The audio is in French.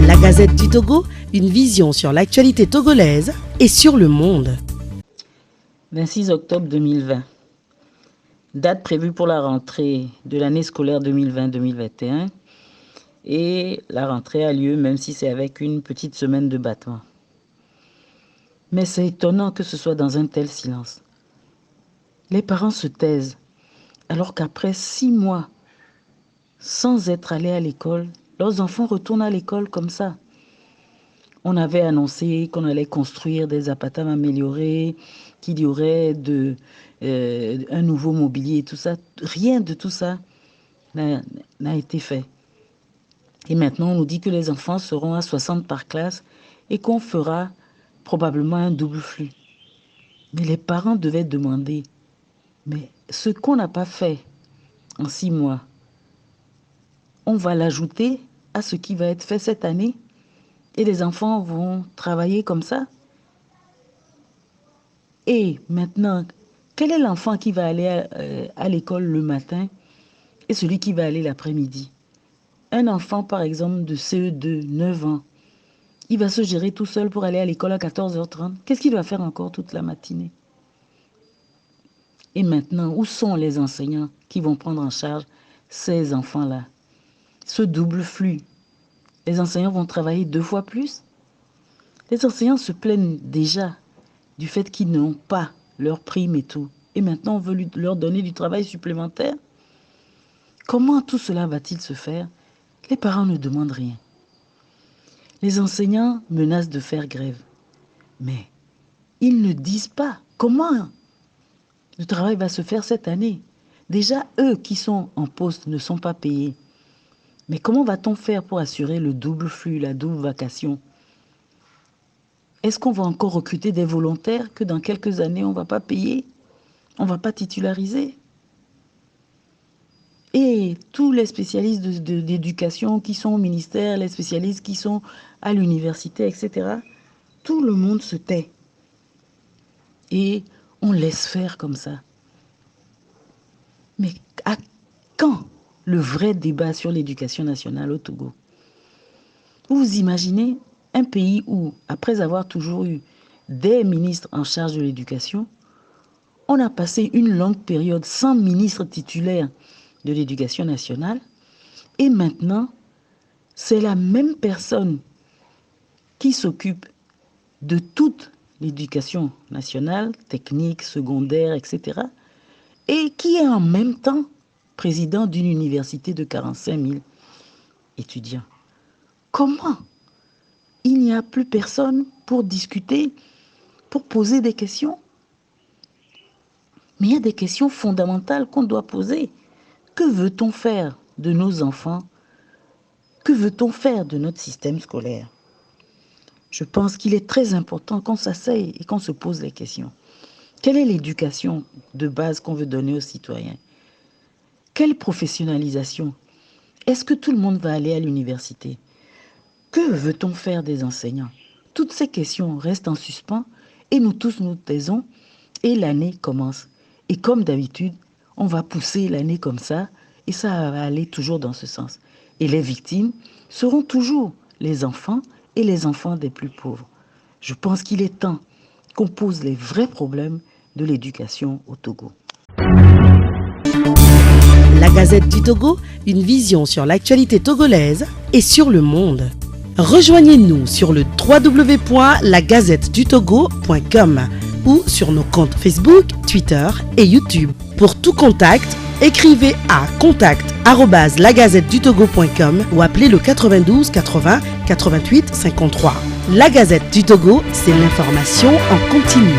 La Gazette du Togo, une vision sur l'actualité togolaise et sur le monde. 26 octobre 2020. Date prévue pour la rentrée de l'année scolaire 2020-2021. Et la rentrée a lieu même si c'est avec une petite semaine de battement. Mais c'est étonnant que ce soit dans un tel silence. Les parents se taisent alors qu'après 6 mois sans être allés à l'école, leurs enfants retournent à l'école comme ça. On avait annoncé qu'on allait construire des appartements améliorés, qu'il y aurait un nouveau mobilier et tout ça. Rien de tout ça n'a été fait. Et maintenant, on nous dit que les enfants seront à 60 par classe et qu'on fera probablement un double flux. Mais les parents devaient demander, mais ce qu'on n'a pas fait en 6 mois, on va l'ajouter à ce qui va être fait cette année et les enfants vont travailler comme ça. Et maintenant, quel est l'enfant qui va aller à l'école le matin et celui qui va aller l'après-midi? Un enfant, par exemple, de CE2, 9 ans, il va se gérer tout seul pour aller à l'école à 14h30. Qu'est-ce qu'il va faire encore toute la matinée? Et maintenant, où sont les enseignants qui vont prendre en charge ces enfants-là? Ce double flux. Les enseignants vont travailler 2 fois plus. Les enseignants se plaignent déjà du fait qu'ils n'ont pas leur prime et tout. Et maintenant, on veut leur donner du travail supplémentaire. Comment tout cela va-t-il se faire? Les parents ne demandent rien. Les enseignants menacent de faire grève. Mais ils ne disent pas comment le travail va se faire cette année. Déjà, eux qui sont en poste ne sont pas payés. Mais comment va-t-on faire pour assurer le double flux, la double vacation? Est-ce qu'on va encore recruter des volontaires que dans quelques années, on ne va pas payer? On ne va pas titulariser? Et tous les spécialistes d'éducation qui sont au ministère, les spécialistes qui sont à l'université, etc., tout le monde se tait. Et on laisse faire comme ça. Mais à quand le vrai débat sur l'éducation nationale au Togo? Vous imaginez un pays où, après avoir toujours eu des ministres en charge de l'éducation, on a passé une longue période sans ministre titulaire de l'éducation nationale, et maintenant, c'est la même personne qui s'occupe de toute l'éducation nationale, technique, secondaire, etc., et qui est en même temps président d'une université de 45 000 étudiants. Comment il n'y a plus personne pour discuter, pour poser des questions? Mais il y a des questions fondamentales qu'on doit poser. Que veut-on faire de nos enfants? Que veut-on faire de notre système scolaire? Je pense qu'il est très important qu'on s'asseye et qu'on se pose les questions. Quelle est l'éducation de base qu'on veut donner aux citoyens? Quelle professionnalisation? Est-ce que tout le monde va aller à l'université? Que veut-on faire des enseignants? Toutes ces questions restent en suspens et nous tous nous taisons et l'année commence. Et comme d'habitude, on va pousser l'année comme ça et ça va aller toujours dans ce sens. Et les victimes seront toujours les enfants et les enfants des plus pauvres. Je pense qu'il est temps qu'on pose les vrais problèmes de l'éducation au Togo. La Gazette du Togo, une vision sur l'actualité togolaise et sur le monde. Rejoignez-nous sur le www.lagazettedutogo.com ou sur nos comptes Facebook, Twitter et YouTube. Pour tout contact, écrivez à contact@lagazettedutogo.com ou appelez le 92 80 88 53. La Gazette du Togo, c'est l'information en continu.